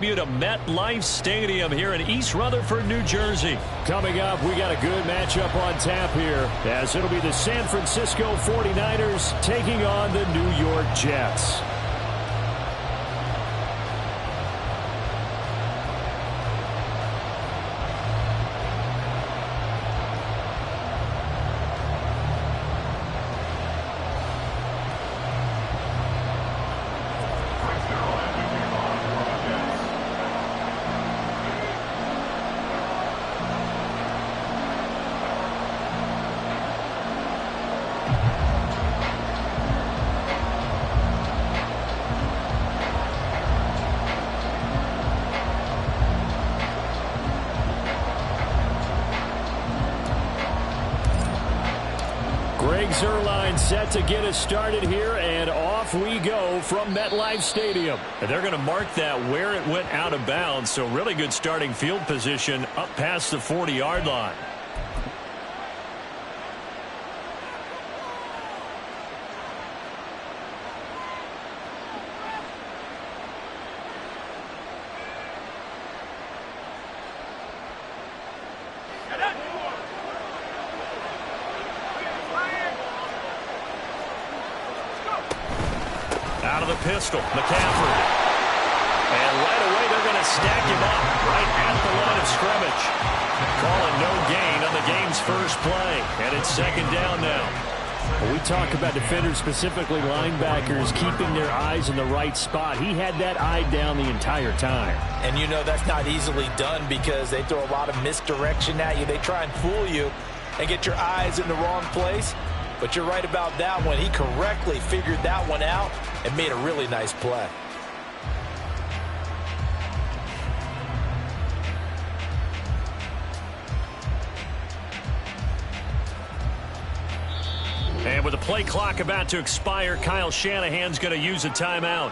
To MetLife Stadium here in East Rutherford, New Jersey. Coming up, we got a good matchup on tap here, as it'll be the San Francisco 49ers taking on the New York Jets. Zerline set to get us started here, and off we go from MetLife Stadium. And they're going to mark that where it went out of bounds, so really good starting field position up past the 40-yard line. Out of the pistol, McCaffrey. And right away they're going to stack him up right at the line of scrimmage. Calling no gain on the game's first play. And it's second down now. When we talk about defenders, specifically linebackers, keeping their eyes in the right spot. He had that eye down the entire time. And you know that's not easily done because they throw a lot of misdirection at you. They try and fool you and get your eyes in the wrong place. But you're right about that one. He correctly figured that one out and made a really nice play. And with the play clock about to expire, Kyle Shanahan's going to use a timeout.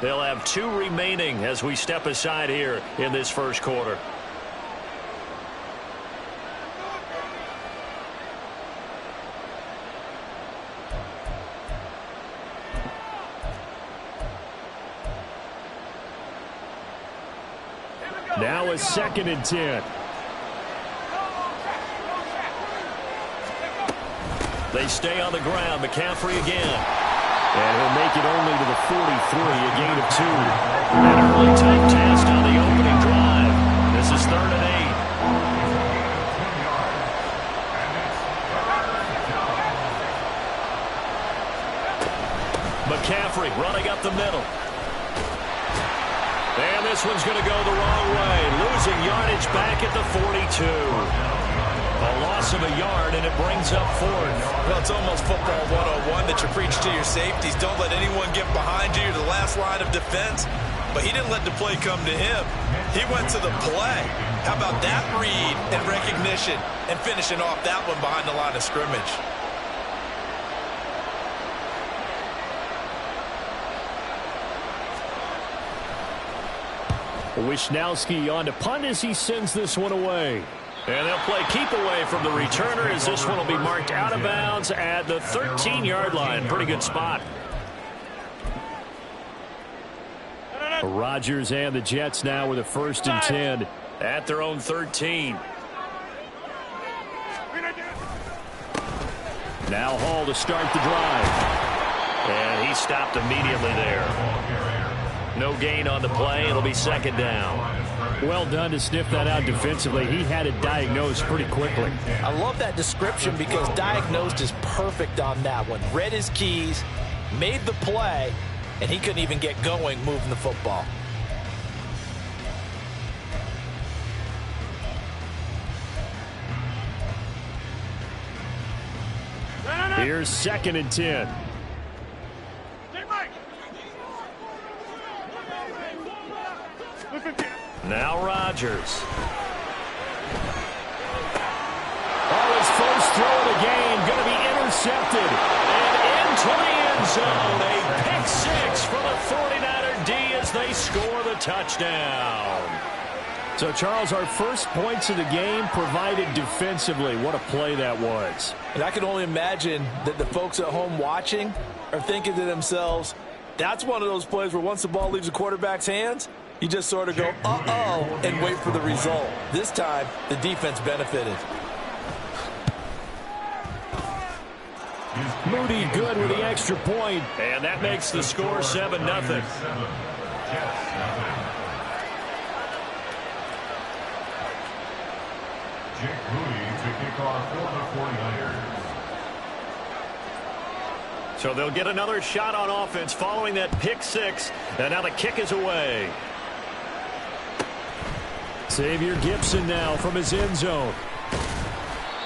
They'll have 2 remaining as we step aside here in this first quarter. Now a 2nd and 10. They stay on the ground. McCaffrey again. And he'll make it only to the 43, a gain of 2. An early tough test on the opening drive. This is 3rd and 8. McCaffrey running up the middle. And this one's going to go the wrong way. Losing yardage back at the 42. A loss of a yard, and it brings up 4th. Well, it's almost football 101 that you preach to your safeties. Don't let anyone get behind you. You're the last line of defense. But he didn't let the play come to him. He went to the play. How about that read and recognition and finishing off that one behind the line of scrimmage? Wisnowski on to punt as he sends this one away. And they'll play keep away from the returner as this one will be marked out of bounds at the 13-yard line. Pretty good spot. Rodgers and the Jets now with a 1st and 10 at their own 13. Now Hall to start the drive. And he stopped immediately there. No gain on the play. It'll be 2nd down. Well done to sniff that out defensively. He had it diagnosed pretty quickly. I love that description because diagnosed is perfect on that one. Read his keys, made the play, and he couldn't even get going moving the football. Here's 2nd and 10. Now Rodgers. His first throw of the game going to be intercepted. And into the end zone. A pick 6 for the 49er D as they score the touchdown. So, Charles, our first points of the game provided defensively. What a play that was. And I can only imagine that the folks at home watching are thinking to themselves, that's one of those plays where once the ball leaves the quarterback's hands, You just sort of go, uh-oh, and wait for the result. This time, the defense benefited. Moody good with the extra point, and that makes the score 7-0. Jake Moody to kick off for the 49ers. So they'll get another shot on offense following that pick six, and now the kick is away. Xavier Gibson now from his end zone.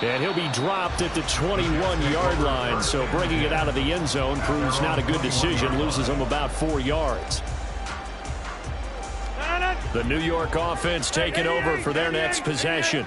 And he'll be dropped at the 21-yard line, so bringing it out of the end zone proves not a good decision, loses him about 4 yards. The New York offense taking over for their next possession.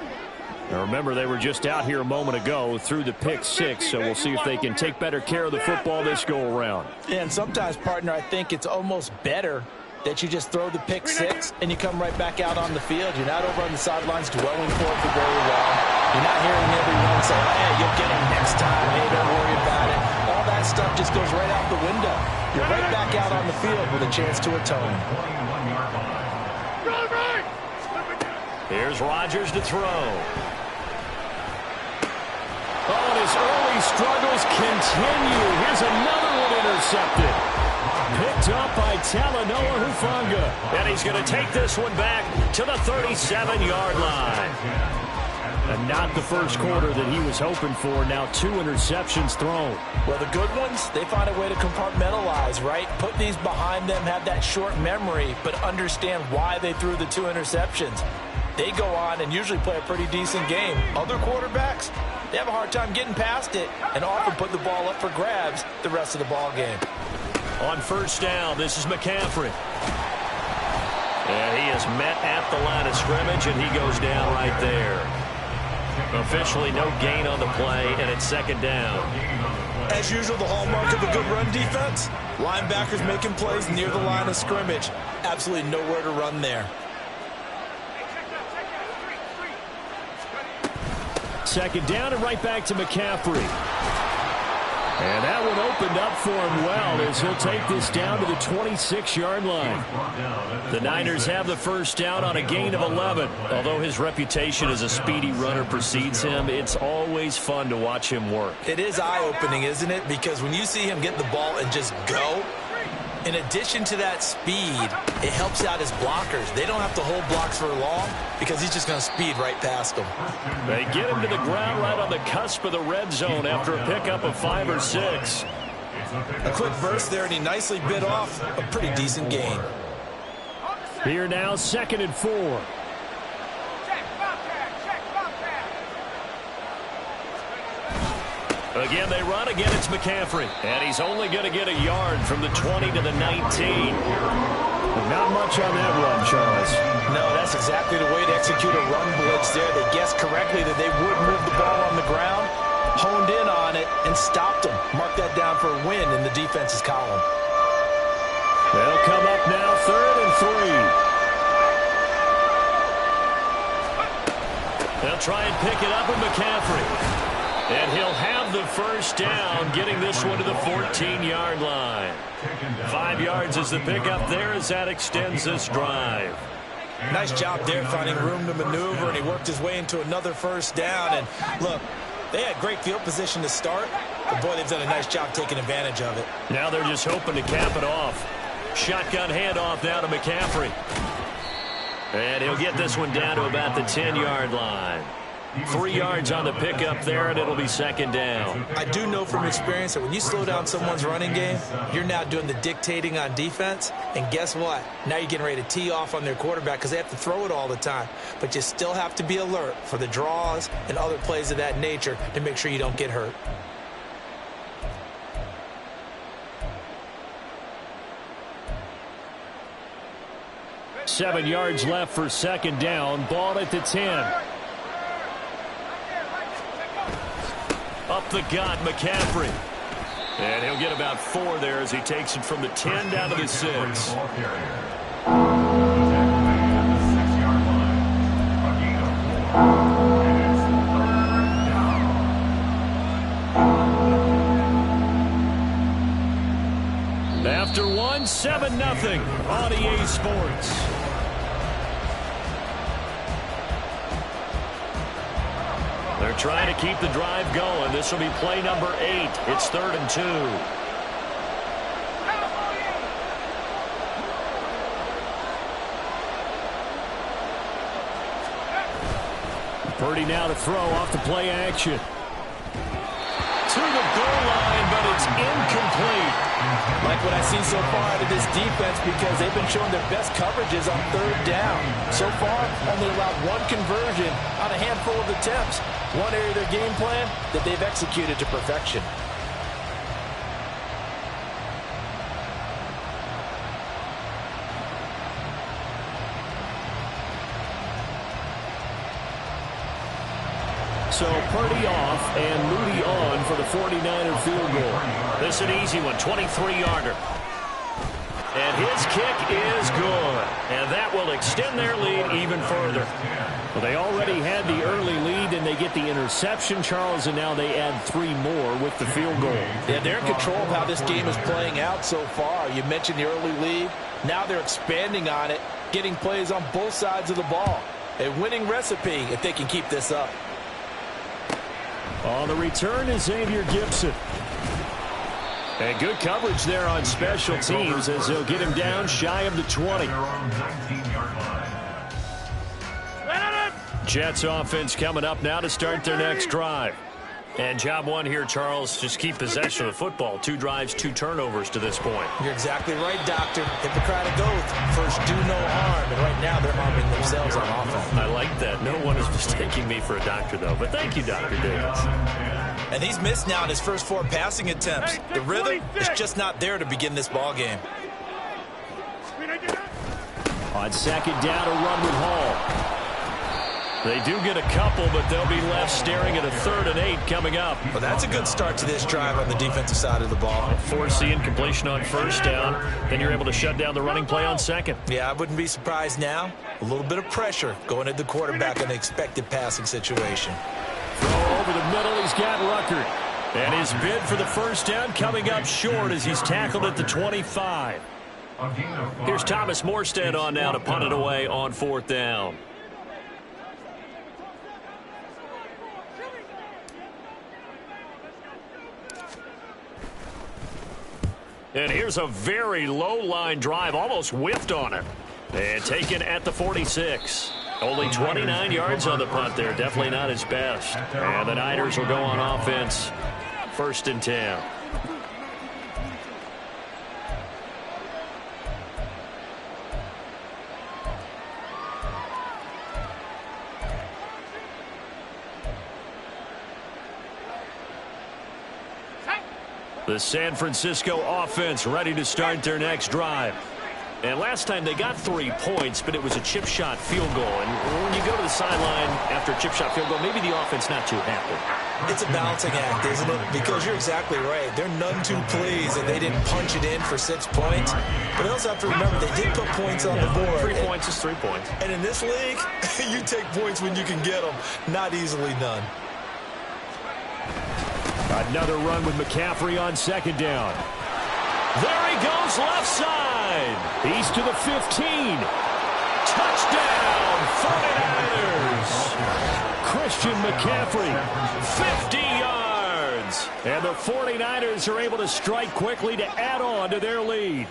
Now remember, they were just out here a moment ago through the pick six, so we'll see if they can take better care of the football this go-around. And sometimes, partner, I think it's almost better that you just throw the pick six and you come right back out on the field. You're not over on the sidelines dwelling for it for very long. You're not hearing everyone say, hey, you'll get him next time. Hey, don't worry about it. All that stuff just goes right out the window. You're right back out on the field with a chance to atone. Here's Rodgers to throw. Oh, and his early struggles continue. Here's another one intercepted. Picked up by Talanoa Hufanga. And he's going to take this one back to the 37-yard line. And not the first quarter that he was hoping for. Now 2 interceptions thrown. Well, the good ones, they find a way to compartmentalize, right? Put these behind them, have that short memory, but understand why they threw the 2 interceptions. They go on and usually play a pretty decent game. Other quarterbacks, they have a hard time getting past it and often put the ball up for grabs the rest of the ball game. On first down, this is McCaffrey. And he is met at the line of scrimmage, and he goes down right there. Officially no gain on the play, and it's second down. As usual, the hallmark of a good run defense, linebackers making plays near the line of scrimmage. Absolutely nowhere to run there. Second down and right back to McCaffrey. And that one opened up for him well as he'll take this down to the 26-yard line. The Niners have the first down on a gain of 11. Although his reputation as a speedy runner precedes him, it's always fun to watch him work. It is eye-opening, isn't it? Because when you see him get the ball and just go, in addition to that speed, it helps out his blockers. They don't have to hold blocks for long because he's just going to speed right past them. They get him to the ground right on the cusp of the red zone after a pickup of 5 or 6. A quick burst there, and he nicely bit off a pretty decent gain. Here now, 2nd and 4. Again, they run. Again, it's McCaffrey. And he's only going to get a yard from the 20 to the 19. Not much on that run, Charles. No, that's exactly the way to execute a run blitz there. They guessed correctly that they would move the ball on the ground, honed in on it, and stopped them. Mark that down for a win in the defense's column. They'll come up now, 3rd and 3. They'll try and pick it up with McCaffrey. And he'll have the first down, getting this one to the 14-yard line. 5 yards is the pickup there as that extends this drive. Nice job there finding room to maneuver, and he worked his way into another first down. And look, they had great field position to start, but boy, they've done a nice job taking advantage of it. Now they're just hoping to cap it off. Shotgun handoff now to McCaffrey. And he'll get this one down to about the 10-yard line. 3 yards on the pickup there, and it'll be second down. I do know from experience that when you slow down someone's running game, you're now doing the dictating on defense. And guess what? Now you're getting ready to tee off on their quarterback because they have to throw it all the time. But you still have to be alert for the draws and other plays of that nature to make sure you don't get hurt. Seven yards left for second down. Ball at the 10. Up the gut, McCaffrey. And he'll get about 4 there as he takes it from the 10 down to the 6. After one, 7-0 on EA Sports. They're trying to keep the drive going. This will be play number 8. It's 3rd and 2. Purdy now to throw off the play action. To the goal line, but it's incomplete. Like what I've seen so far out of this defense, because they've been showing their best coverages on 3rd down. So far, only allowed 1 conversion on a handful of attempts. One area of their game plan that they've executed to perfection. So Purdy off and Moody on for the 49er field goal. This is an easy one, 23-yarder. And his kick is good. And that will extend their lead even further. Well, they already had the early lead, and they get the interception, Charles, and now they add 3 more with the field goal. Yeah, they're in control of how this game is playing out so far. You mentioned the early lead. Now they're expanding on it, getting plays on both sides of the ball. A winning recipe if they can keep this up. On the return is Xavier Gibson. And good coverage there on special teams as they'll get him down shy of the 20. Jets offense coming up now to start their next drive. And job 1 here, Charles, just keep possession of the football. 2 drives, 2 turnovers to this point. You're exactly right, Doctor. Hippocratic oath. First, do no harm. And right now, they're harming themselves on offense. I like that. No one is mistaking me for a doctor, though. But thank you, Dr. Davis. And he's missed now in his first 4 passing attempts. The rhythm is just not there to begin this ball game. On 2nd down, a run with Hall. They do get a couple, but they'll be left staring at a 3rd and 8 coming up. Well, that's a good start to this drive on the defensive side of the ball. Force the incompletion on 1st down. Then you're able to shut down the running play on 2nd. Yeah, I wouldn't be surprised now. A little bit of pressure going at the quarterback in an expected passing situation. Throw over the middle. He's got Ruckert. And his bid for the 1st down coming up short as he's tackled at the 25. Here's Thomas Morstead on now to punt it away on 4th down. And here's a very low-line drive, almost whiffed on it. And taken at the 46. Only 29 yards on the punt there. Definitely not his best. And the Niners will go on offense. 1st and 10. The San Francisco offense ready to start their next drive. And last time they got 3 points, but it was a chip shot field goal. And when you go to the sideline after a chip shot field goal, maybe the offense not too happy. It's a balancing act, isn't it? Because you're exactly right. They're none too pleased that they didn't punch it in for 6 points. But they also have to remember they did put points on the board. 3 points is 3 points. And in this league, you take points when you can get them. Not easily done. Another run with McCaffrey on 2nd down. There he goes left side. He's to the 15. Touchdown, 49ers. Christian McCaffrey, 50 yards. And the 49ers are able to strike quickly to add on to their lead.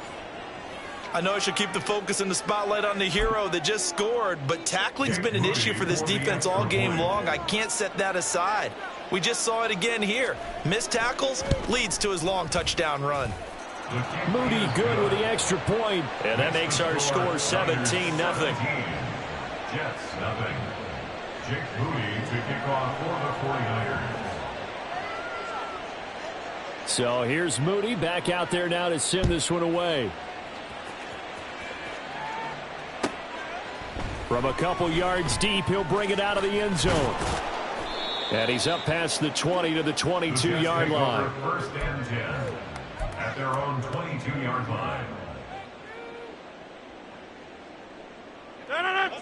I know I should keep the focus and the spotlight on the hero that just scored, but tackling's been an issue for this defense all game long. I can't set that aside. We just saw it again here. Missed tackles leads to his long touchdown run. Moody good with the extra point. And that makes our score 17-0. Jets, nothing. Jake Moody to kick off for the 49ers. So here's Moody back out there now to send this one away. From a couple yards deep, he'll bring it out of the end zone. And he's up past the 20 to the 22-yard line. 1st and 10 at their own 22-yard line.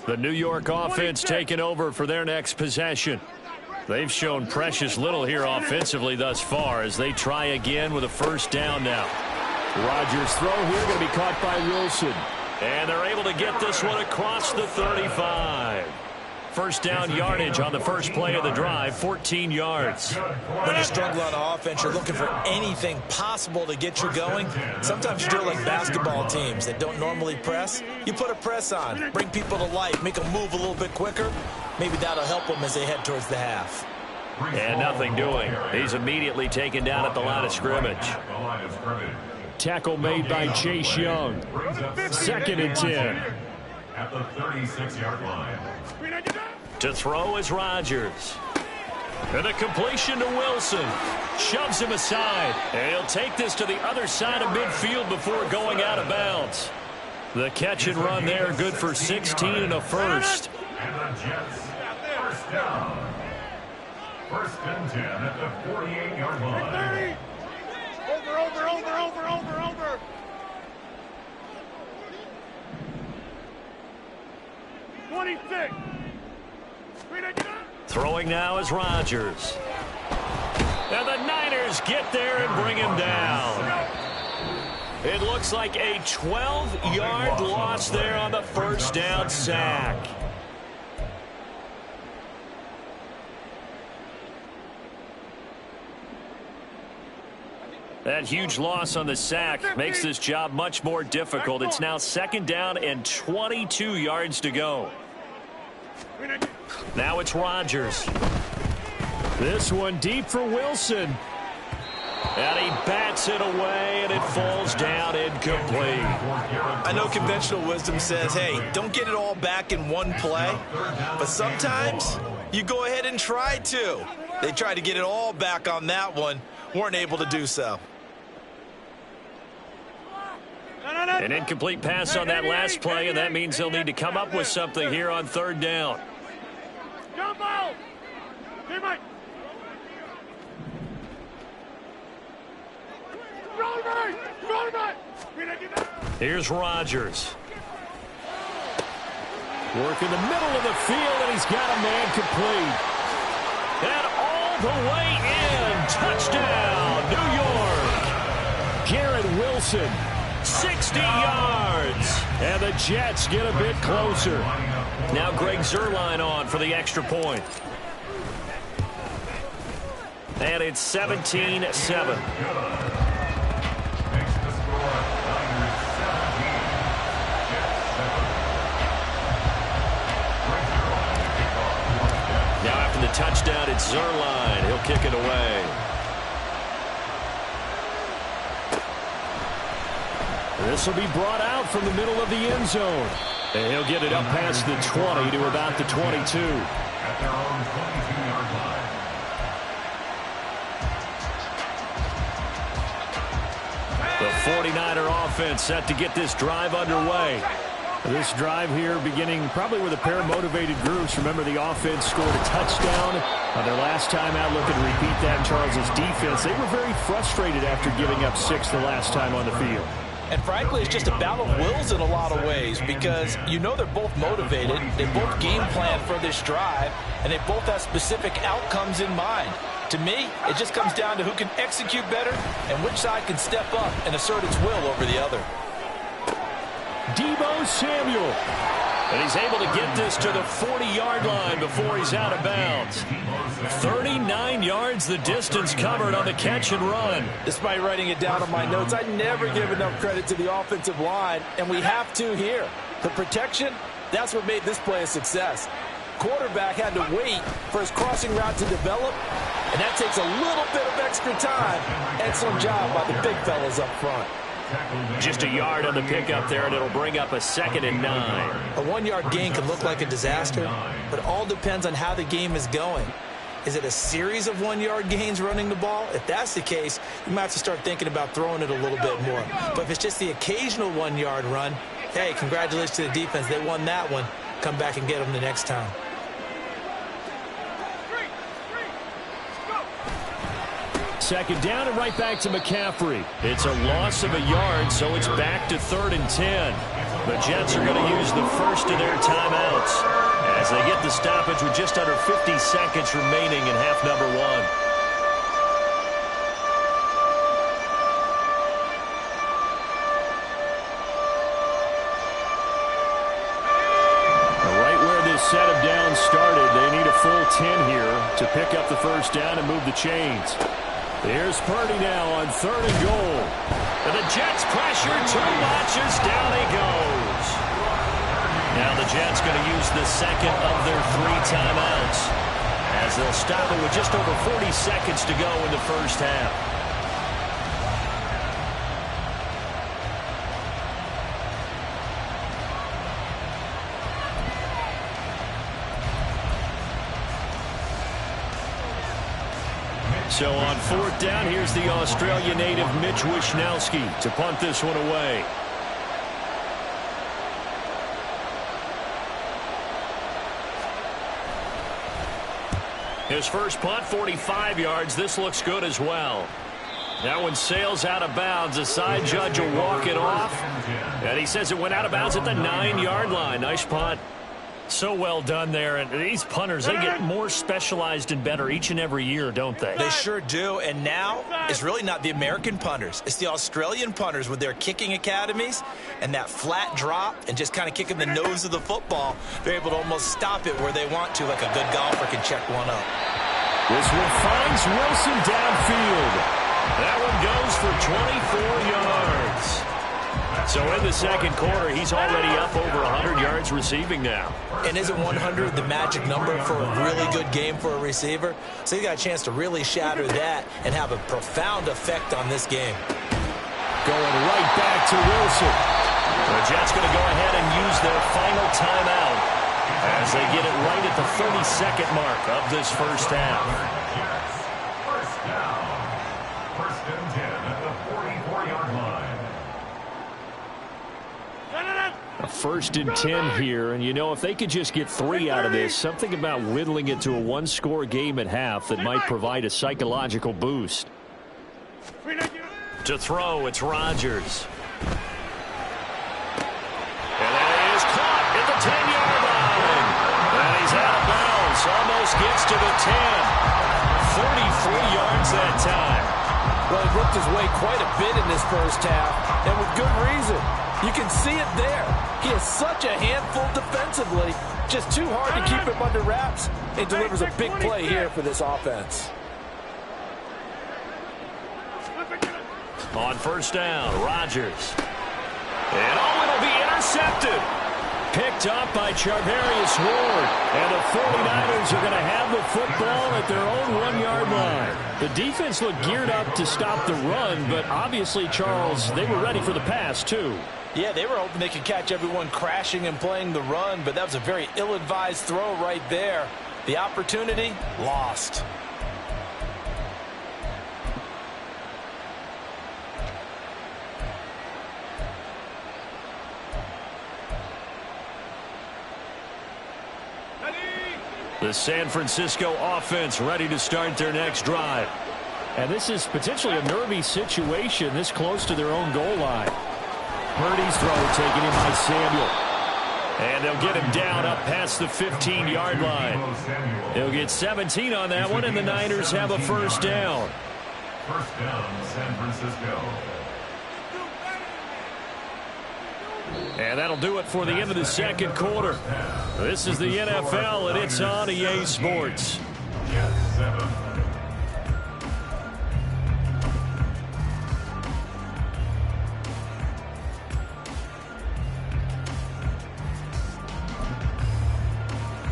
The New York offense taking over for their next possession. They've shown precious little here offensively thus far as they try again with a 1st down now. Rodgers' throw here going to be caught by Wilson. And they're able to get this one across the 35. First down yardage on the first play of the drive, 14 yards. When you struggle on offense, you're looking for anything possible to get you going. Sometimes you do it like basketball teams that don't normally press. You put a press on, bring people to life, make them move a little bit quicker. Maybe that'll help them as they head towards the half. And nothing doing. He's immediately taken down at the line of scrimmage. Tackle made by Chase Young. 2nd and 10. At the 36-yard line. To throw is Rodgers. And a completion to Wilson. Shoves him aside. And he'll take this to the other side of midfield before going out of bounds. The catch and run there, good for 16 and a first. And the Jets, first down. 1st and 10 at the 48-yard line. Over. 26. Throwing now is Rodgers. And the Niners get there and bring him down. It looks like a 12-yard loss there on the first down sack. That huge loss on the sack makes this job much more difficult. It's now 2nd down and 22 yards to go. Now it's Rodgers. This one deep for Wilson. And he bats it away, and it falls down incomplete. I know conventional wisdom says, hey, don't get it all back in one play. But sometimes you go ahead and try to. They tried to get it all back on that one. Weren't able to do so. An incomplete pass on that last play, and that means he'll need to come up with something here on 3rd down. Here's Rodgers. Work in the middle of the field, and he's got a man complete. And all the way in. Touchdown, New York. Garrett Wilson. 60 yards. And the Jets get a bit closer. Now Greg Zuerlein on for the extra point. And it's 17-7. Now after the touchdown, it's Zuerlein. He'll kick it away. This will be brought out from the middle of the end zone. And he'll get it up past the 20 to about the 22. At their own 22-yard line. The 49er offense set to get this drive underway. This drive here beginning probably with a pair of motivated groups. Remember, the offense scored a touchdown on their last time out. Looking to repeat that in Charles's defense. They were very frustrated after giving up 6 the last time on the field. And frankly, it's just a battle of wills in a lot of ways because you know they're both motivated. They both game plan for this drive, and they both have specific outcomes in mind. To me, it just comes down to who can execute better and which side can step up and assert its will over the other. Deebo Samuel. And he's able to get this to the 40-yard line before he's out of bounds. 39 yards the distance covered on the catch and run. Despite writing it down on my notes, I never give enough credit to the offensive line, and we have to here. The protection, that's what made this play a success. Quarterback had to wait for his crossing route to develop, and that takes a little bit of extra time. Excellent job by the big fellas up front. Just a yard on the pickup there, and it'll bring up a 2nd and 9. A 1-yard gain can look like a disaster, but it all depends on how the game is going. Is it a series of 1-yard gains running the ball? If that's the case, you might have to start thinking about throwing it a little bit more. But if it's just the occasional 1-yard run, hey, congratulations to the defense. They won that one. Come back and get them the next time. Second down and right back to McCaffrey. It's a loss of a yard, so it's back to 3rd and 10. The Jets are going to use the first of their timeouts as they get the stoppage with just under 50 seconds remaining in half number 1. Right where this set of downs started. full 10 here to pick up the first down and move the chains. Here's Purdy now on 3rd and goal. And the Jets pressure too much as down he goes. Now the Jets going to use the second of their 3 timeouts as they'll stop it with just over 40 seconds to go in the first half. So on 4th down, here's the Australia native Mitch Wishnowsky to punt this one away. His first punt, 45 yards. This looks good as well. That one sails out of bounds. The side judge will walk it off. And he says it went out of bounds at the 9-yard line. Nice punt. So well done there. And these punters, they get more specialized and better each and every year, don't they? They sure do. And now it's really not the American punters. It's the Australian punters with their kicking academies and that flat drop and just kind of kicking the nose of the football. They're able to almost stop it where they want to, like a good golfer can check one up. This one finds Wilson downfield. That one goes for 24 yards. So in the second quarter, he's already up over 100 yards receiving now. And isn't 100 the magic number for a really good game for a receiver? So he got a chance to really shatter that and have a profound effect on this game. Going right back to Wilson. The Jets going to go ahead and use their final timeout as they get it right at the 32nd mark of this first half. First down. 1st and 10 at the 44-yard line. A 1st and 10 here, and you know, if they could just get 3 out of this, something about whittling it to a 1-score game at half that might provide a psychological boost. To throw, it's Rodgers. And that is caught at the 10-yard line. And he's out of bounds, almost gets to the 10. 33 yards that time. Well, he worked his way quite a bit in this first half, and with good reason. You can see it there. He is such a handful defensively. Just too hard to keep him under wraps. It delivers a big play here for this offense. On 1st down, Rodgers. And it'll be intercepted. Picked up by Charvarius Ward. And the 49ers are going to have the football at their own 1-yard line. The defense looked geared up to stop the run, but obviously, Charles, they were ready for the pass, too. Yeah, they were hoping they could catch everyone crashing and playing the run, but that was a very ill-advised throw right there. The opportunity, lost. The San Francisco offense ready to start their next drive. And this is potentially a nervy situation this close to their own goal line. Purdy's throw taken in by Samuel. And they'll get him down up past the 15-yard line. They'll get 17 on that one, and the Niners have a first down. First down, San Francisco. And that'll do it for the end of the second quarter. This is the NFL, and it's on EA Sports. Jets 7.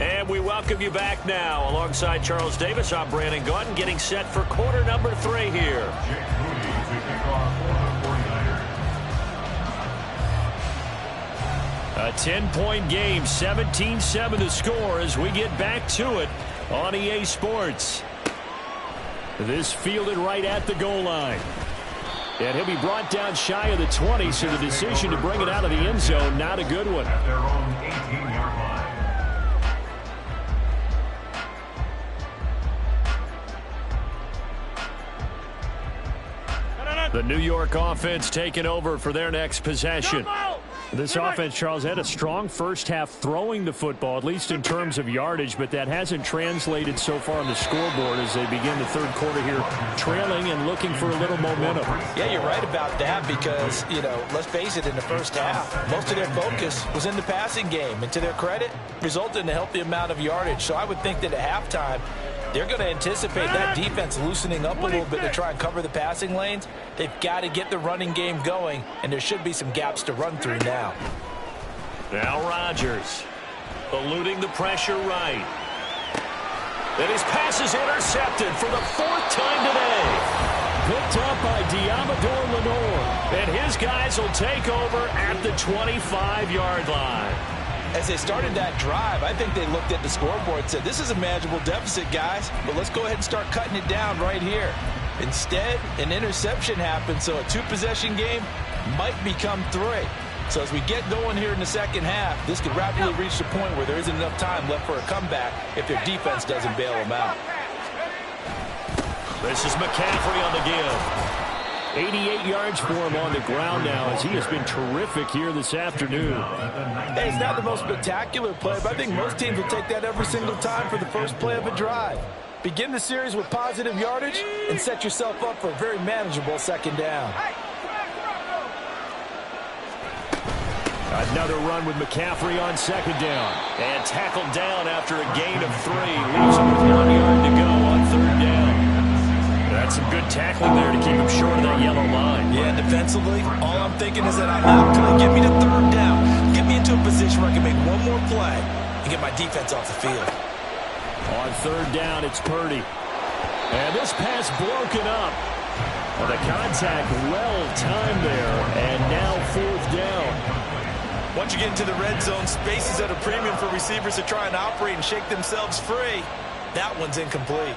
And we welcome you back now. Alongside Charles Davis, I'm Brandon Gaudin, getting set for quarter number 3 here. Jake Moody to kick off for the 49ers. A 10-point game, 17-7 the score as we get back to it on EA Sports. This fielded right at the goal line. And he'll be brought down shy of the 20, so the decision to bring it out of the end zone, not a good one. At their own 18-yard line. The New York offense taking over for their next possession. This offense, Charles, had a strong first half throwing the football, at least in terms of yardage, but that hasn't translated so far on the scoreboard as they begin the third quarter here trailing and looking for a little momentum. Yeah, you're right about that because, let's face it, in the first half, most of their focus was in the passing game. And to their credit, resulted in a healthy amount of yardage. So I would think that at halftime, they're going to anticipate that defense loosening up a little bit to try and cover the passing lanes. They've got to get the running game going, and there should be some gaps to run through now. Now Rodgers, eluding the pressure right. And his pass is intercepted for the fourth time today. Picked up by Diamador Lenore. And his guys will take over at the 25-yard line. As they started that drive, I think they looked at the scoreboard and said, this is a manageable deficit, guys, but let's go ahead and start cutting it down right here. Instead, an interception happened, so a two-possession game might become three. So as we get going here in the second half, this could rapidly reach the point where there isn't enough time left for a comeback if their defense doesn't bail them out. This is McCaffrey on the give. 88 yards for him on the ground now as he has been terrific here this afternoon. Hey, it's not the most spectacular play, but I think most teams will take that every single time for the first play of a drive. Begin the series with positive yardage and set yourself up for a very manageable second down. Another run with McCaffrey on second down. And tackled down after a gain of 3. Leaves him with 1 yard to go on third down. That's some good tackling there to keep him short of that yellow line. Yeah, defensively, all I'm thinking is that I'm not going to get me to third down. Get me into a position where I can make one more play and get my defense off the field. On third down, it's Purdy. And this pass broken up. Well, the contact well timed there, and now fourth down. Once you get into the red zone, space is at a premium for receivers to try and operate and shake themselves free. That one's incomplete.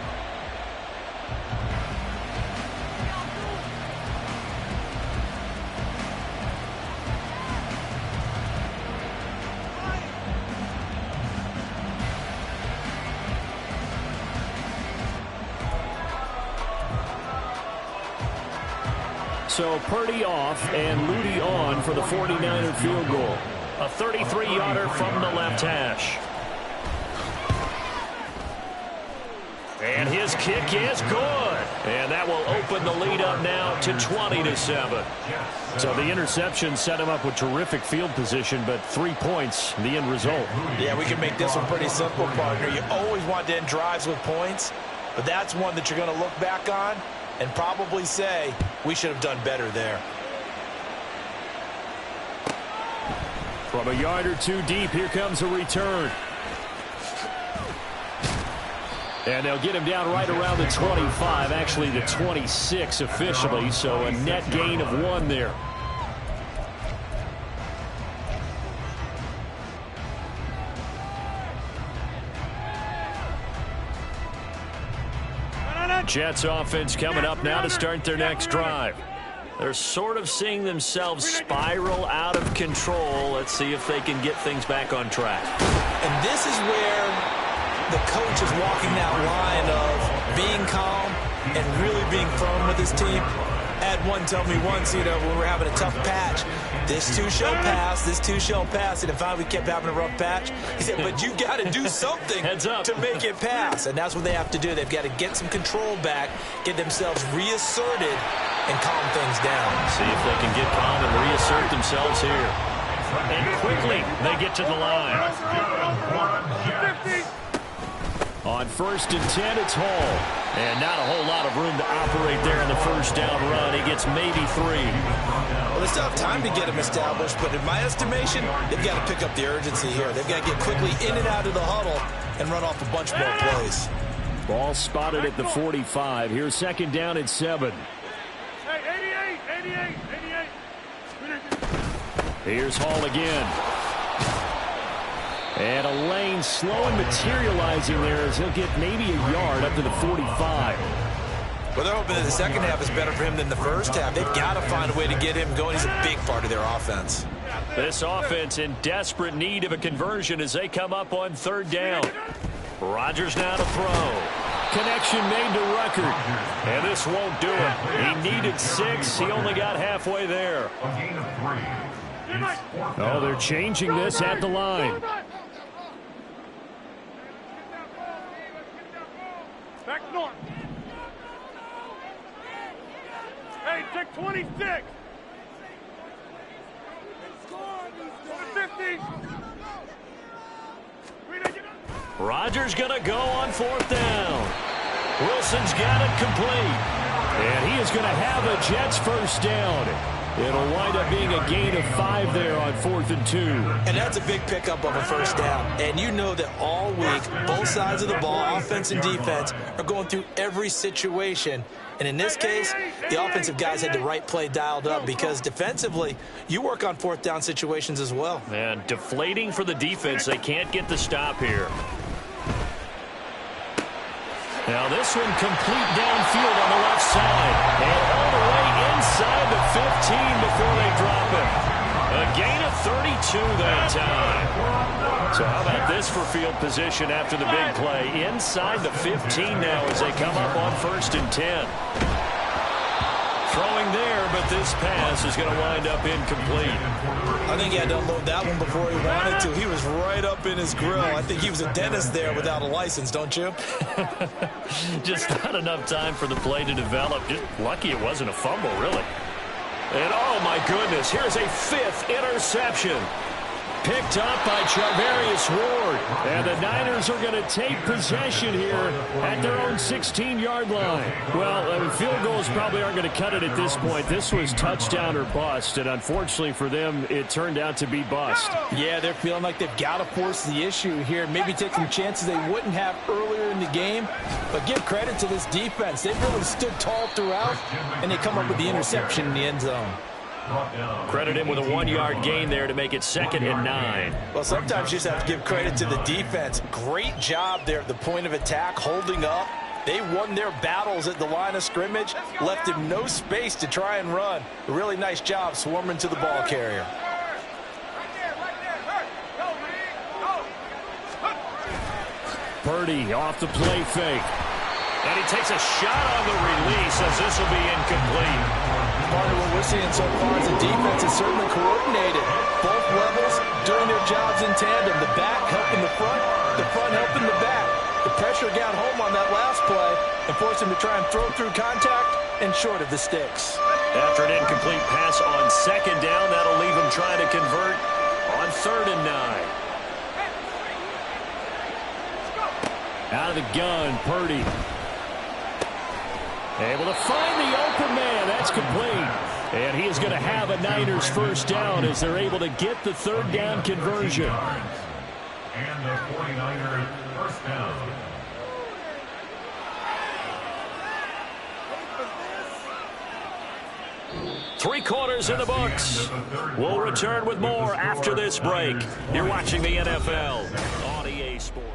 So Purdy off and Lutie on for the 49er field goal. A 33-yarder from the left hash. And his kick is good. And that will open the lead up now to 20-7. So the interception set him up with terrific field position, but 3 points, the end result. Yeah, we can make this one pretty simple, partner. You always want to end drives with points, but that's one that you're going to look back on and probably say, we should have done better there. From a yard or two deep, here comes a return. And they'll get him down right around the 25, actually the 26 officially, so a net gain of 1 there. Jets offense coming up now to start their next drive. They're sort of seeing themselves spiral out of control. Let's see if they can get things back on track. And this is where the coach is walking that line of being calm and really being firm with his team. Had one tell me once, when we're having a tough patch, this too shall pass, this too shall pass. And if we kept having a rough patch, he said, but you got to do something to make it pass. And that's what they have to do. They've got to get some control back, get themselves reasserted, and calm things down. See if they can get calm and reassert themselves here. And quickly, they get to the line. On 1st and 10, it's Hall. And not a whole lot of room to operate there in the first down run. He gets maybe 3. Well, they still have time to get him established, but in my estimation, they've got to pick up the urgency here. They've got to get quickly in and out of the huddle and run off a bunch more plays. Ball spotted at the 45. Here's second down at 7. Hey, 88. Here's Hall again. And a lane slow and materializing there as he'll get maybe a yard up to the 45. Well, they're hoping that the second half is better for him than the first half. They've got to find a way to get him going. He's a big part of their offense. This offense in desperate need of a conversion as they come up on third down. Rodgers now to throw. Connection made to Ruckert. And this won't do it. He needed 6. He only got halfway there. A gain of 3. Oh, they're changing this at the line. Back north. Hey, check 26. 50. Rodgers going to go on 4th down. Wilson's got it complete. And he is going to have a Jets first down. It'll wind up being a gain of 5 there on 4th and 2. And that's a big pickup of a first down. And you know that all week, both sides of the ball, offense and defense, are going through every situation. And in this case, the offensive guys had the right play dialed up because defensively, you work on 4th down situations as well. And deflating for the defense. They can't get the stop here. Now this one complete downfield on the left side. And all the way inside the 15 before they drop him. A gain of 32 that time. So how about this for field position after the big play? Inside the 15 now as they come up on 1st and 10. Throwing there, but this pass is going to wind up incomplete. I think he had to unload that one before he wanted to. He was right up in his grill. I think he was a dentist there without a license, don't you? Just not enough time for the play to develop. Just lucky it wasn't a fumble, really. And oh my goodness, here's a 5th interception. Picked up by Charvarius Ward. And the Niners are going to take possession here at their own 16-yard line. Well, field goals probably aren't going to cut it at this point. This was touchdown or bust, and unfortunately for them, it turned out to be bust. Yeah, they're feeling like they've got to force the issue here. Maybe take some chances they wouldn't have earlier in the game. But give credit to this defense. They've really stood tall throughout, and they come up with the interception in the end zone. Credit him with a 1-yard gain there to make it 2nd and 9. Well, sometimes you just have to give credit to the defense. Great job there at the point of attack, holding up. They won their battles at the line of scrimmage, left him no space to try and run. A really nice job swarming to the ball carrier. Purdy off the play fake. And he takes a shot on the release as this will be incomplete. Part of what we're seeing so far is the defense is certainly coordinated. Both levels doing their jobs in tandem. The back helping the front helping the back. The pressure got home on that last play and forced him to try and throw through contact and short of the sticks. After an incomplete pass on 2nd down, that'll leave him trying to convert on 3rd and 9. Out of the gun, Purdy. Able to find the open man. That's complete. And he is going to have a Niners first down as they're able to get the 3rd down conversion. And the 49ers first down. Three quarters in the books. We'll return with more after this break. You're watching the NFL on EA Sports.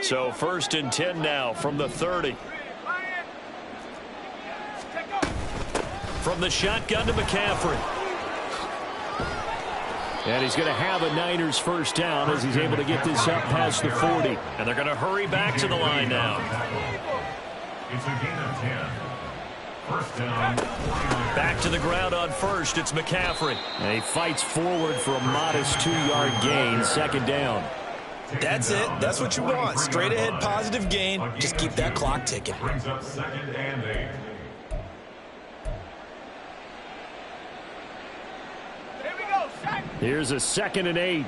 So 1st and 10 now from the 30. From the shotgun to McCaffrey. And he's going to have a Niners first down as he's able to get this up past the 40. And they're going to hurry back to the line now. It's a gain of 10. First down. Back to the ground on 1st. It's McCaffrey. And he fights forward for a modest 2-yard gain. 2nd down. That's it. That's what you want. Straight ahead, positive gain. Just keep that clock ticking. Brings up 2nd and 8. Here we go, sack. Here's a 2nd and 8. Go,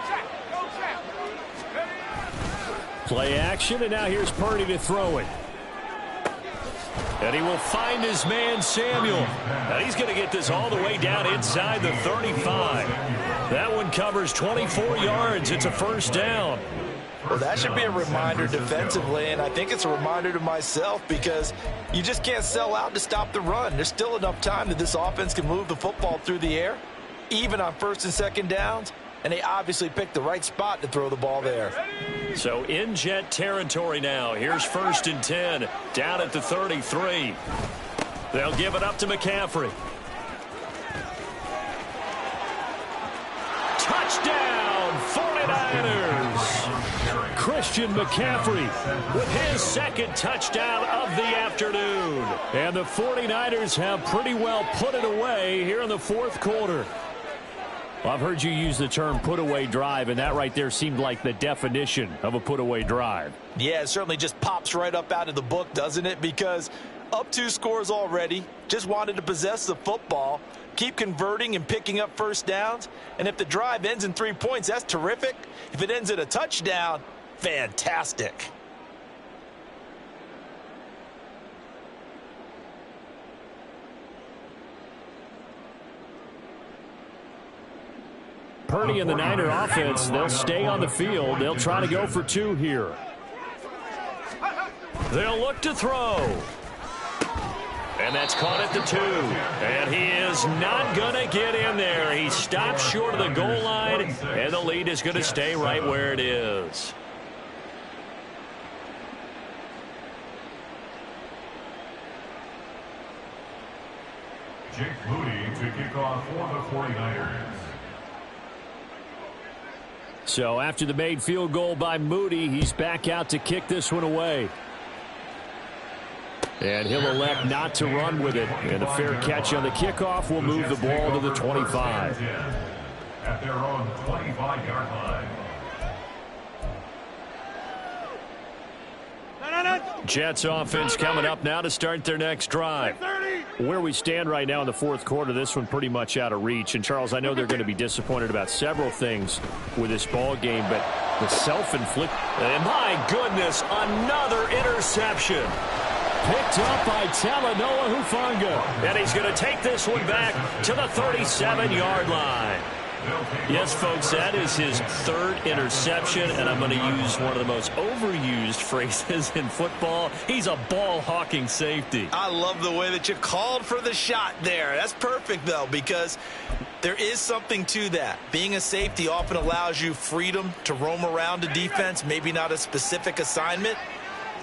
sack. Go, sack. Play action, and now here's Purdy to throw it. And he will find his man, Samuel. And he's going to get this all the way down inside the 35. That one covers 24 yards. It's a first down. Well, that should be a reminder defensively, and I think it's a reminder to myself because you just can't sell out to stop the run. There's still enough time that this offense can move the football through the air, even on 1st and 2nd downs, and they obviously picked the right spot to throw the ball there. So in Jet territory now. Here's 1st and 10, down at the 33. They'll give it up to McCaffrey. Touchdown, 49 49ers. Christian McCaffrey with his second touchdown of the afternoon. And the 49ers have pretty well put it away here in the fourth quarter. Well, I've heard you use the term put-away drive, and that right there seemed like the definition of a put-away drive. Yeah, it certainly just pops right up out of the book, doesn't it? Because up 2 scores already, just wanted to possess the football, keep converting and picking up first downs. And if the drive ends in 3 points, that's terrific. If it ends in a touchdown, fantastic. Purdy and the Niner offense, they'll stay on the field. They'll try to go for 2 here. They'll look to throw. And that's caught at the 2. And he is not going to get in there. He stops short of the goal line, and the lead is going to stay right where it is. Jake Moody to kick off for the 49ers. So after the made field goal by Moody, he's back out to kick this one away. And he'll elect not to run with it. And a fair catch on the kickoff will move the ball to the 25. At their own 25-yard line. Jets offense coming up now to start their next drive. Where we stand right now in the fourth quarter, this one pretty much out of reach. And, Charles, I know they're going to be disappointed about several things with this ball game, but the self-inflict. And my goodness, another interception. Picked up by Talanoa Hufanga. And he's going to take this one back to the 37-yard line. Yes, folks, that is his 3rd interception, and I'm going to use one of the most overused phrases in football. He's a ball-hawking safety. I love the way that you called for the shot there. That's perfect, though, because there is something to that. Being a safety often allows you freedom to roam around a defense, maybe not a specific assignment.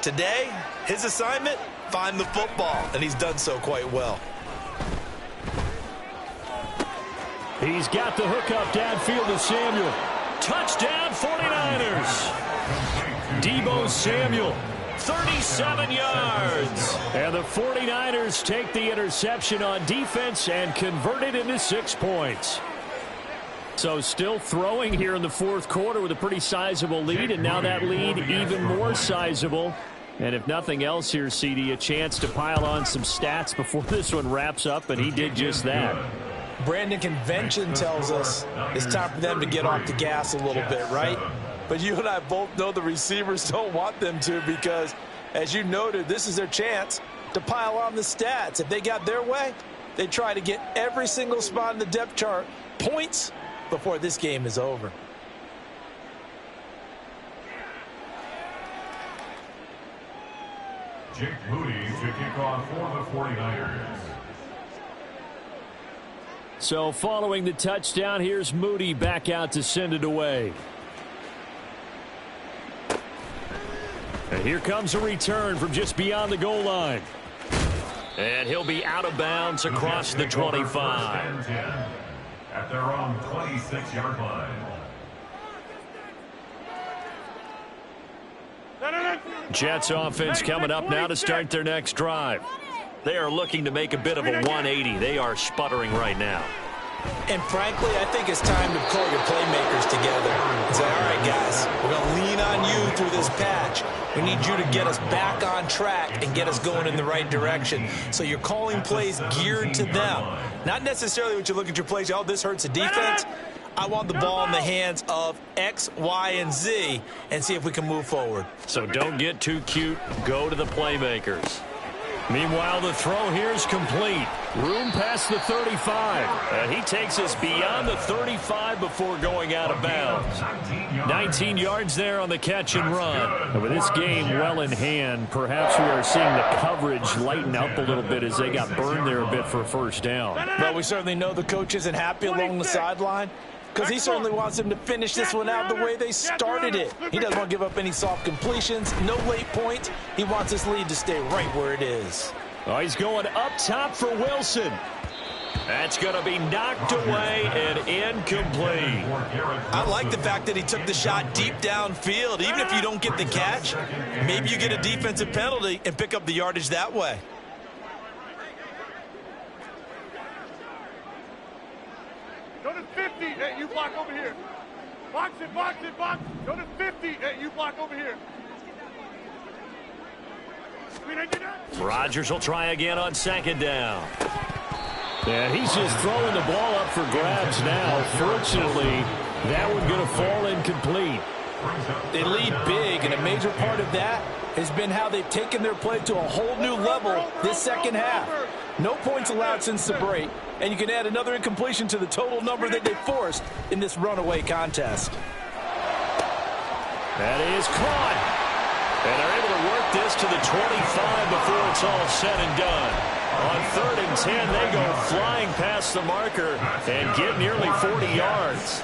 Today, his assignment, find the football, and he's done so quite well. He's got the hook up downfield to Samuel. Touchdown 49ers. Deebo Samuel, 37 yards. And the 49ers take the interception on defense and convert it into 6 points. So still throwing here in the fourth quarter with a pretty sizable lead, and now that lead even more sizable. And if nothing else here, CD, a chance to pile on some stats before this one wraps up, and he did just that. Brandon, convention tells us it's time for them to get off the gas a little bit, right? But you and I both know the receivers don't want them to because, as you noted, this is their chance to pile on the stats. If they got their way, they try to get every single spot in the depth chart points before this game is over. Jake Moody to kick off for the 49ers. So following the touchdown, here's Moody back out to send it away. And here comes a return from just beyond the goal line. And he'll be out of bounds across the 25. At their own 26-yard line. Jets offense coming up now to start their next drive. They are looking to make a bit of a 180. They are sputtering right now. And frankly, I think it's time to call your playmakers together and say, all right, guys, we're going to lean on you through this patch. We need you to get us back on track and get us going in the right direction. So you're calling plays geared to them. Not necessarily what you look at your plays, oh, this hurts the defense. I want the ball in the hands of X, Y, and Z and see if we can move forward. So don't get too cute. Go to the playmakers. Meanwhile, the throw here is complete. Room past the 35. And he takes us beyond the 35 before going out of bounds. 19 yards there on the catch and run. And with this game well in hand, perhaps we are seeing the coverage lighten up a little bit as they got burned there a bit for a first down. Well, we certainly know the coach isn't happy along the sideline because he certainly wants them to finish this one out the way they started it. He doesn't want to give up any soft completions, no late points. He wants this lead to stay right where it is. Oh, he's going up top for Wilson. That's going to be knocked away and incomplete. I like the fact that he took the shot deep downfield. Even if you don't get the catch, maybe you get a defensive penalty and pick up the yardage that way. Go to 50. Hey, you block over here. Box it, box it, box. Go to 50. Hey, you block over here. Rodgers will try again on second down. And he's just throwing the ball up for grabs now. Fortunately, that one going to fall incomplete. They lead big, and a major part of that has been how they've taken their play to a whole new level this second half. No points allowed since the break, and you can add another incompletion to the total number that they forced in this runaway contest. That is caught. And they're able to work this to the 25 before it's all said and done. On 3rd and 10, they go flying past the marker and get nearly 40 yards.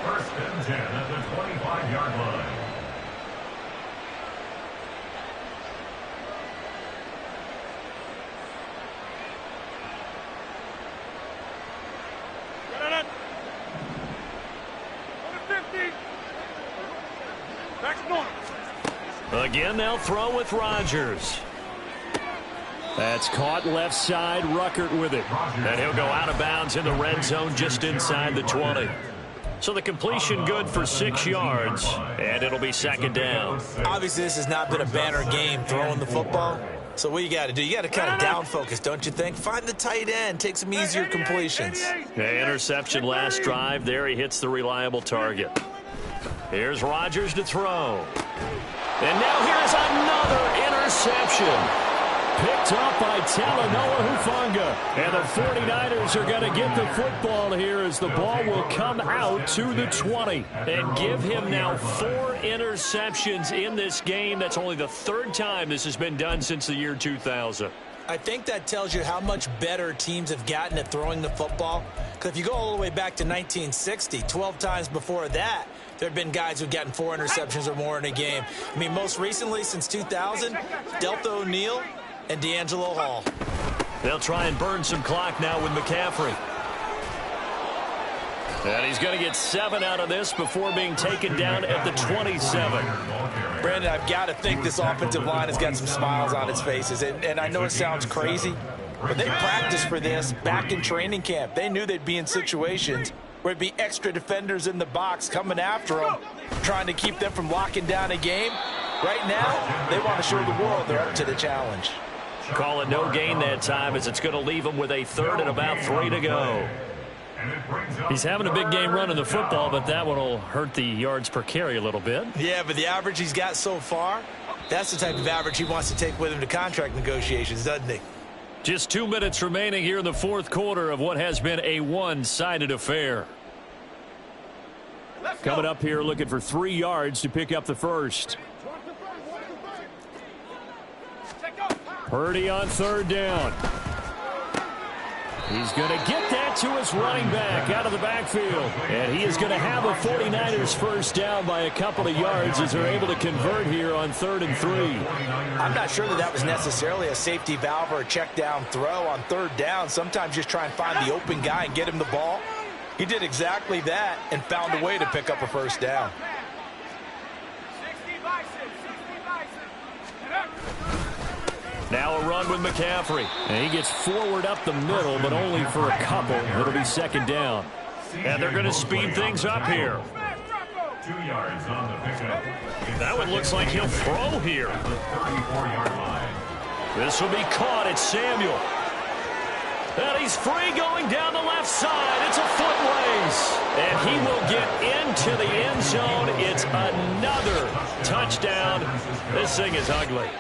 1st and 10 at the 25-yard line. Again, they'll throw with Rodgers. That's caught left side. Ruckert with it. And he'll go out of bounds in the red zone just inside the 20. So the completion good for 6 yards, and it'll be second down. Obviously, this has not been a banner game throwing the football. So what you got to do, you got to kind of down focus, don't you think? Find the tight end, take some easier completions. The interception last drive. There he hits the reliable target. Here's Rodgers to throw. And now here's another interception. Picked up by Talanoa Hufanga. And the 49ers are going to get the football here as the ball will come out to the 20. And give him now 4 interceptions in this game. That's only the 3rd time this has been done since the year 2000. I think that tells you how much better teams have gotten at throwing the football. Because if you go all the way back to 1960, 12 times before that, there have been guys who've gotten 4 interceptions or more in a game. I mean, most recently, since 2000, Delta O'Neal and D'Angelo Hall. They'll try and burn some clock now with McCaffrey. And he's going to get 7 out of this before being taken down at the 27. Brandon, I've got to think this offensive line has got some smiles on its faces. And I know it sounds crazy, but they practiced for this back in training camp. They knew they'd be in situations where it'd be extra defenders in the box coming after them, trying to keep them from locking down a game. Right now, they want to show the world they're up to the challenge. Call it no gain that time as it's going to leave him with a 3rd and about 3 to go. He's having a big game running the football, but that one will hurt the yards per carry a little bit. Yeah, but the average he's got so far, that's the type of average he wants to take with him to contract negotiations, doesn't he? Just 2 minutes remaining here in the 4th quarter of what has been a one-sided affair. Coming up here looking for 3 yards to pick up the first. Purdy on 3rd down. He's going to get that to his running back out of the backfield. And he is going to have a 49ers first down by a couple of yards as they're able to convert here on 3rd and 3. I'm not sure that was necessarily a safety valve or a check down throw on 3rd down. Sometimes just try and find the open guy and get him the ball. He did exactly that and found a way to pick up a first down. Now a run with McCaffrey. And he gets forward up the middle, but only for a couple. It'll be second down. And they're going to speed things up here. 2 yards on the pickup. That one looks like he'll throw here. 34-yard line. This will be caught. It's Samuel. And he's free going down the left side. It's a foot race. And he will get into the end zone. It's another touchdown. This thing is ugly.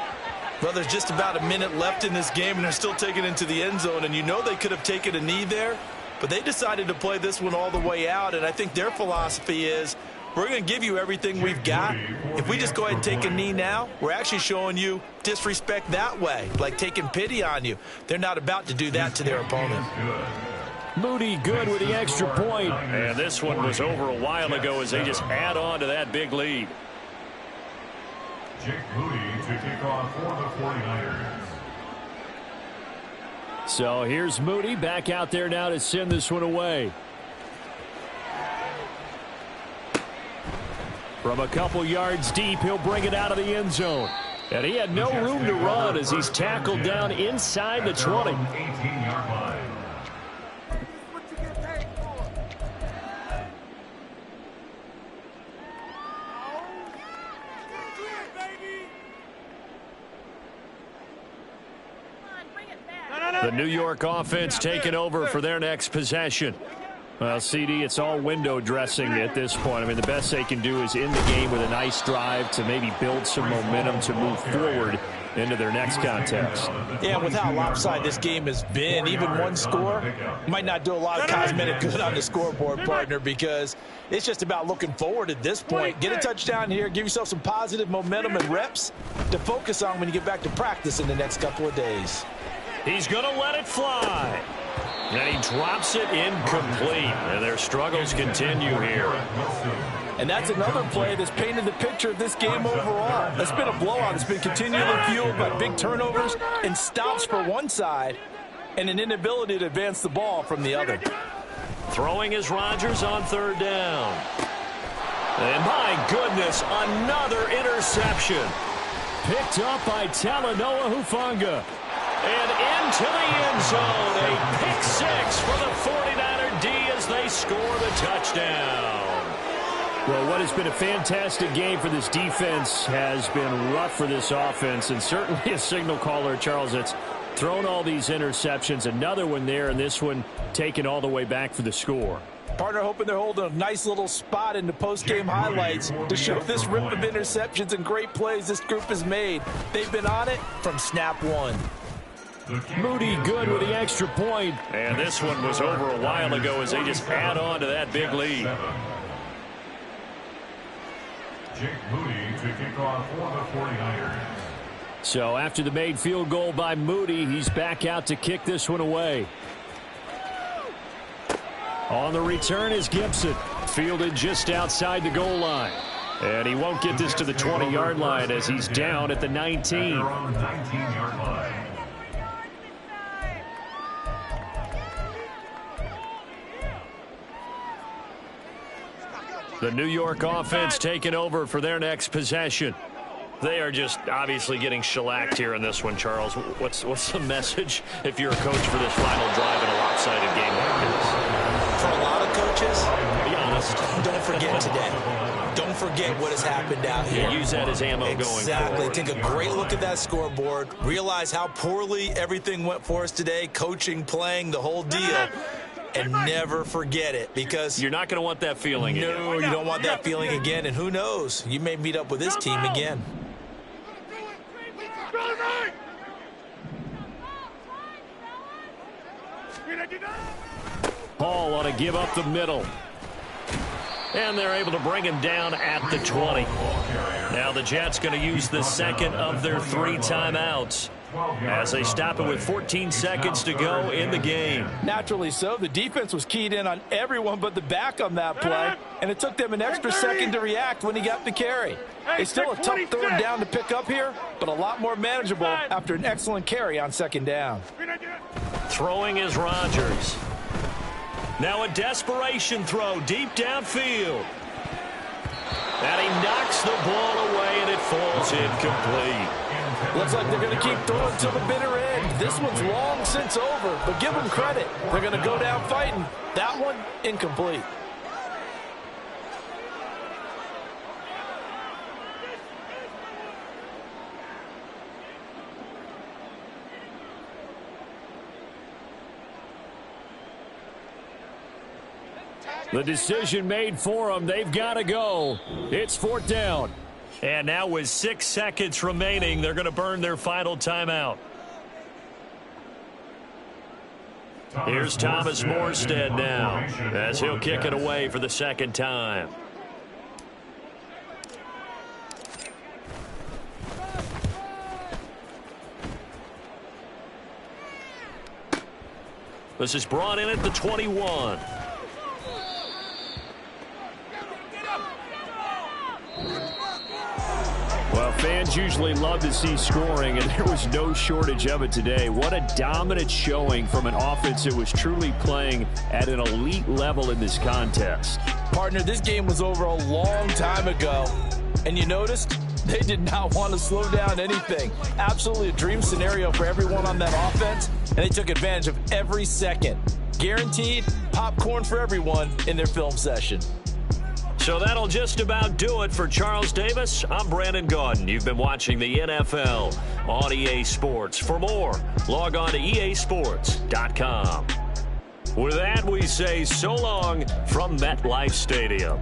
Well, there's just about a minute left in this game, and they're still taking it into the end zone. And you know they could have taken a knee there, but they decided to play this one all the way out. And I think their philosophy is, we're going to give you everything we've got. If we just go ahead and take a knee now, we're actually showing you disrespect that way, like taking pity on you. They're not about to do that to their opponent. Moody good with the extra point. And this one was over a while ago as they just add on to that big lead. Jake Moody to kick off for the 49ers. So here's Moody back out there now to send this one away. From a couple yards deep, he'll bring it out of the end zone. And he had no room to run as he's tackled down inside the 20. 18-yard line. The New York offense taking over for their next possession. Well, CD, it's all window dressing at this point. I mean, the best they can do is end the game with a nice drive to maybe build some momentum to move forward into their next contest. Yeah, with how lopsided this game has been, even one score might not do a lot of cosmetic good on the scoreboard, partner, because it's just about looking forward at this point. Get a touchdown here, give yourself some positive momentum and reps to focus on when you get back to practice in the next couple of days. He's going to let it fly. And he drops it incomplete. And their struggles continue here. And that's another play that's painted the picture of this game overall. It's been a blowout. It's been continually fueled by big turnovers and stops for one side and an inability to advance the ball from the other. Throwing is Rodgers on third down. And my goodness, another interception. Picked up by Talanoa Hufanga. And into the end zone, a pick six for the 49er D as they score the touchdown. Well, what has been a fantastic game for this defense has been rough for this offense, and certainly a signal caller, Charles, that's thrown all these interceptions. Another one there, and this one taken all the way back for the score. Partner hoping they're holding a nice little spot in the post-game highlights to show this rip of interceptions and great plays this group has made. They've been on it from snap one. Moody good with the extra point. And this one was over a while ago as they just add on to that big lead. Jake Moody to kick off for the 49ers. So after the made field goal by Moody, he's back out to kick this one away. On the return is Gibson. Fielded just outside the goal line. And he won't get this to the 20-yard line as he's down at the 19. They're on the 19-yard line. The New York offense taking over for their next possession. They are just obviously getting shellacked here in this one, Charles. What's the message if you're a coach for this final drive in a lopsided game like this? For a lot of coaches, Be honest. don't forget today. Don't forget what has happened out here. Yeah, use that as ammo going Exactly. forward. Take a great look at that scoreboard. Realize how poorly everything went for us today. Coaching, playing, the whole deal. And never forget it, because You're not going to want that feeling again. no, you don't want that feeling again. And who knows? You may meet up with this team again. Hall ought to give up the middle. And they're able to bring him down at the 20. Now the Jets going to use the second of their 3 timeouts as they stop it with 14 seconds to go in the game. Naturally so. The defense was keyed in on everyone but the back on that play, and it took them an extra second to react when he got the carry. It's still a tough third down to pick up here, but a lot more manageable after an excellent carry on second down. Throwing is Rodgers. Now a desperation throw deep downfield. And he knocks the ball away, and it falls incomplete. Looks like they're going to keep throwing to the bitter end. This one's long since over, but give them credit. They're going to go down fighting. That one, incomplete. The decision made for them. They've got to go. It's 4th down. And now with 6 seconds remaining, they're going to burn their final timeout. Here's Thomas Morstead now as he'll kick it away for the second time. This is brought in at the 21. Well, fans Fans usually love to see scoring, and there was no shortage of it today. What a dominant showing from an offense that was truly playing at an elite level in this contest. Partner, this game was over a long time ago, and you noticed they did not want to slow down anything. Absolutely a dream scenario for everyone on that offense, and they took advantage of every second. Guaranteed popcorn for everyone in their film session. So that'll just about do it for Charles Davis. I'm Brandon Gaudin. You've been watching the NFL on EA Sports. For more, log on to easports.com. With that, we say so long from MetLife Stadium.